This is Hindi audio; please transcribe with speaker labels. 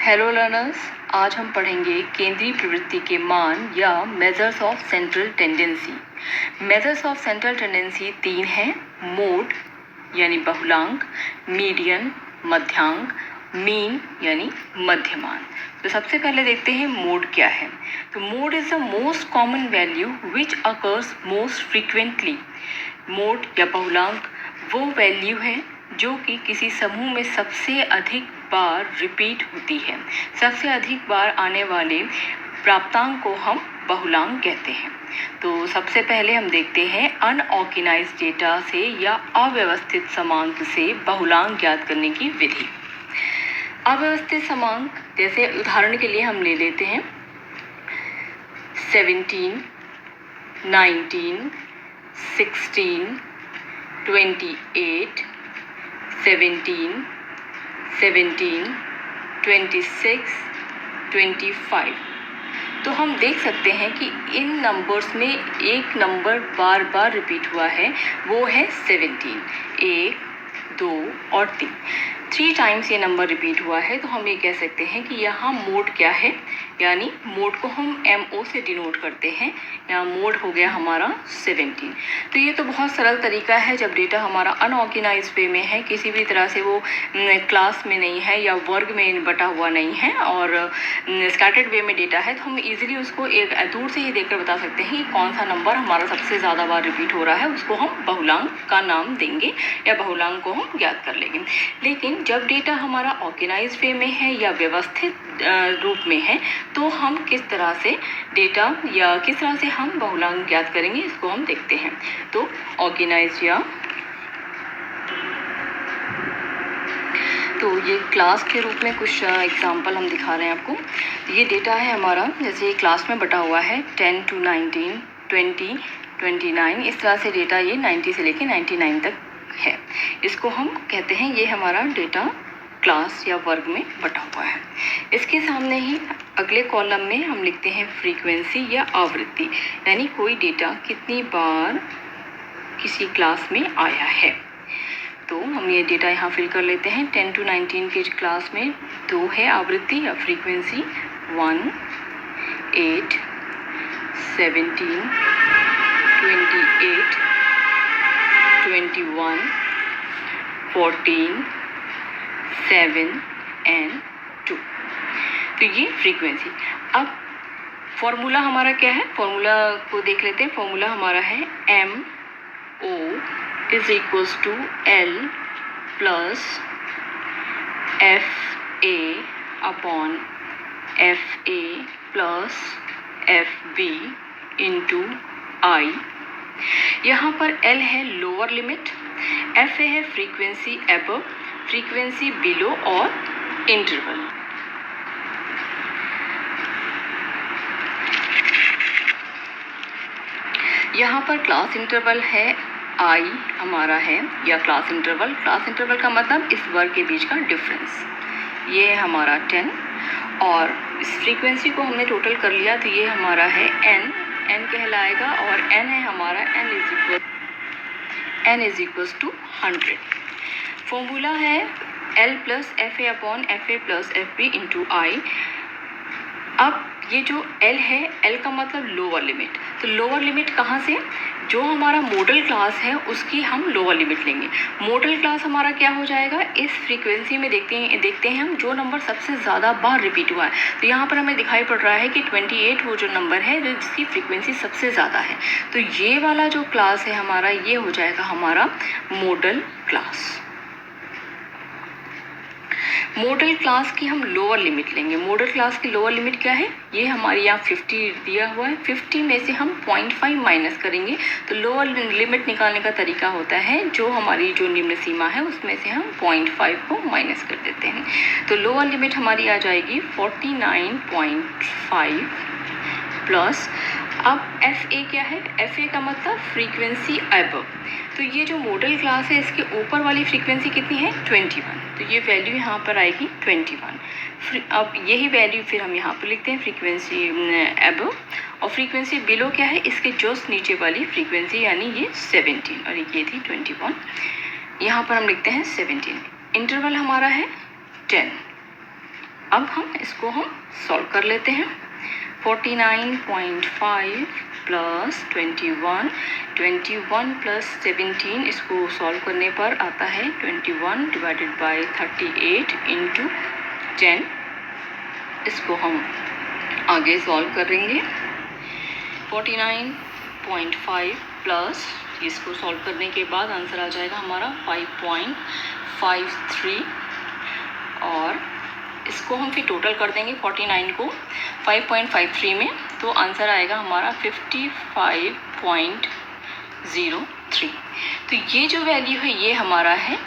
Speaker 1: हेलो लर्नर्स, आज हम पढ़ेंगे केंद्रीय प्रवृत्ति के मान या measures of central tendency. Measures of central tendency 3 हैं: मोड यानी बहुलांक, मीडियन मध्यांक, मीन यानी मध्यमान। तो सबसे पहले देखते हैं मोड क्या है। तो mode is the most common value which occurs most frequently. Mode या बहुलांक वो वैल्यू है जो कि किसी समूह में सबसे अधिक बार रिपीट होती है। सबसे अधिक बार आने वाले प्राप्तांक को हम बहुलांक कहते हैं। तो सबसे पहले हम देखते हैं अनऑर्गेनाइज्ड डेटा से या अव्यवस्थित समांक से बहुलांक ज्ञात करने की विधि। अव्यवस्थित समांक जैसे उदाहरण के लिए हम ले लेते हैं 17, 19, 16, 28, 17, 26, 25। तो हम देख सकते हैं कि इन नंबर्स में एक नंबर बार बार रिपीट हुआ है, वो है 17। 1, 2 और 3 टाइम्स ये नंबर रिपीट हुआ है। तो हम ये कह सकते हैं कि यहाँ मोड क्या है, यानी मोड को हम MO से डिनोट करते हैं। यहाँ मोड हो गया हमारा 17। तो ये तो बहुत सरल तरीका है जब डेटा हमारा अनऑर्गेनाइज्ड वे में है, किसी भी तरह से वो क्लास में नहीं है या वर्ग में बटा हुआ नहीं है और स्कैटर्ड वे में डेटा है, तो हम इजीली उसको एक दूर से ही देखकर बता सकते हैं कि कौन सा नंबर हमारा सबसे ज़्यादा बार रिपीट हो रहा है, उसको हम बहुलांक का नाम देंगे या बहुलांक को हम ज्ञात कर लेंगे। लेकिन जब डेटा हमारा ऑर्गेनाइज्ड वे में है या व्यवस्थित रूप में है, तो हम किस तरह से डेटा या किस तरह से हम बहुलांक ज्ञात करेंगे, इसको हम देखते हैं। तो ऑर्गेनाइज्ड या तो ये क्लास के रूप में कुछ एग्जांपल हम दिखा रहे हैं आपको। ये डेटा है हमारा, जैसे क्लास में बटा हुआ है 10 to 19, 20, 29, इस तरह से डेटा ये 90 से लेके 99 तक है। इसको हम कहते हैं ये हमारा डेटा क्लास या वर्ग में बटा हुआ है। इसके सामने ही अगले कॉलम में हम लिखते हैं फ्रीक्वेंसी या आवृत्ति, यानी कोई डेटा कितनी बार किसी क्लास में आया है। तो हम ये डेटा यहाँ फिल कर लेते हैं। 10 to 19 के क्लास में 2 है आवृत्ति या फ्रीक्वेंसी, 1, 8, 17, 28, 21, 14, 7 and 2। तो ये फ्रीक्वेंसी। अब फॉर्मूला हमारा क्या है, फॉर्मूला को देख लेते हैं। फॉर्मूला हमारा है MO is equals to L plus FA upon FA plus FB into I। यहाँ पर L है लोअर लिमिट, FA है फ्रीक्वेंसी अबव, फ्रीक्वेंसी बिलो और इंटरवल। यहाँ पर क्लास इंटरवल है I हमारा है, या क्लास इंटरवल का मतलब इस वर्ग के बीच का डिफरेंस। ये है हमारा 10 और इस फ्रीक्वेंसी को हमने टोटल कर लिया, तो ये हमारा है n कहलाएगा और n है हमारा n is equals to 100। Formula है L plus FA upon FA plus FB into I। अब ये जो L है, L का मतलब लोअर लिमिट। तो लोअर लिमिट कहाँ से, जो हमारा मॉडल क्लास है उसकी हम लोअर लिमिट लेंगे। मॉडल क्लास हमारा क्या हो जाएगा, इस फ्रीक्वेंसी में देखते हैं हम जो नंबर सबसे ज़्यादा बार रिपीट हुआ है। तो यहाँ पर हमें दिखाई पड़ रहा है कि 28 वो जो नंबर है जिसकी फ्रीक्वेंसी सबसे ज़्यादा है। तो ये वाला जो क्लास है हमारा, ये हो जाएगा हमारा मॉडल क्लास। मॉडल क्लास की हम लोअर लिमिट लेंगे। मॉडल क्लास की लोअर लिमिट क्या है, ये हमारे यहाँ 50 दिया हुआ है। 50 में से हम 0.5 माइनस करेंगे। तो लोअर लिमिट निकालने का तरीका होता है, जो हमारी जो निम्न सीमा है उसमें से हम 0.5 को माइनस कर देते हैं। तो लोअर लिमिट हमारी आ जाएगी 49.5 प्लस। अब FA क्या है, FA का मतलब फ्रीक्वेंसी अबव। तो ये जो मॉडल क्लास है इसके ऊपर वाली फ्रीक्वेंसी कितनी है, 21। तो ये वैल्यू यहाँ पर आएगी 21। अब यही वैल्यू फिर हम यहाँ पर लिखते हैं फ्रीक्वेंसी अबव, और फ्रीक्वेंसी बिलो क्या है, इसके जस्ट नीचे वाली फ्रीक्वेंसी, यानी ये 17 और ये थी 21। यहाँ पर हम लिखते हैं 17। इंटरवल हमारा है 10। अब हम इसको सॉल्व कर लेते हैं। 49.5 प्लस 21, 21 प्लस 17, इसको सॉल्व करने पर आता है 21 डिवाइडेड बाय 38 इंटू 10। इसको हम आगे सॉल्व करेंगे। 49.5 प्लस, इसको सॉल्व करने के बाद आंसर आ जाएगा हमारा 5.53, और इसको हम फिर टोटल कर देंगे 49 को 5.53 में, तो आंसर आएगा हमारा 55.03। तो ये जो वैल्यू है ये हमारा है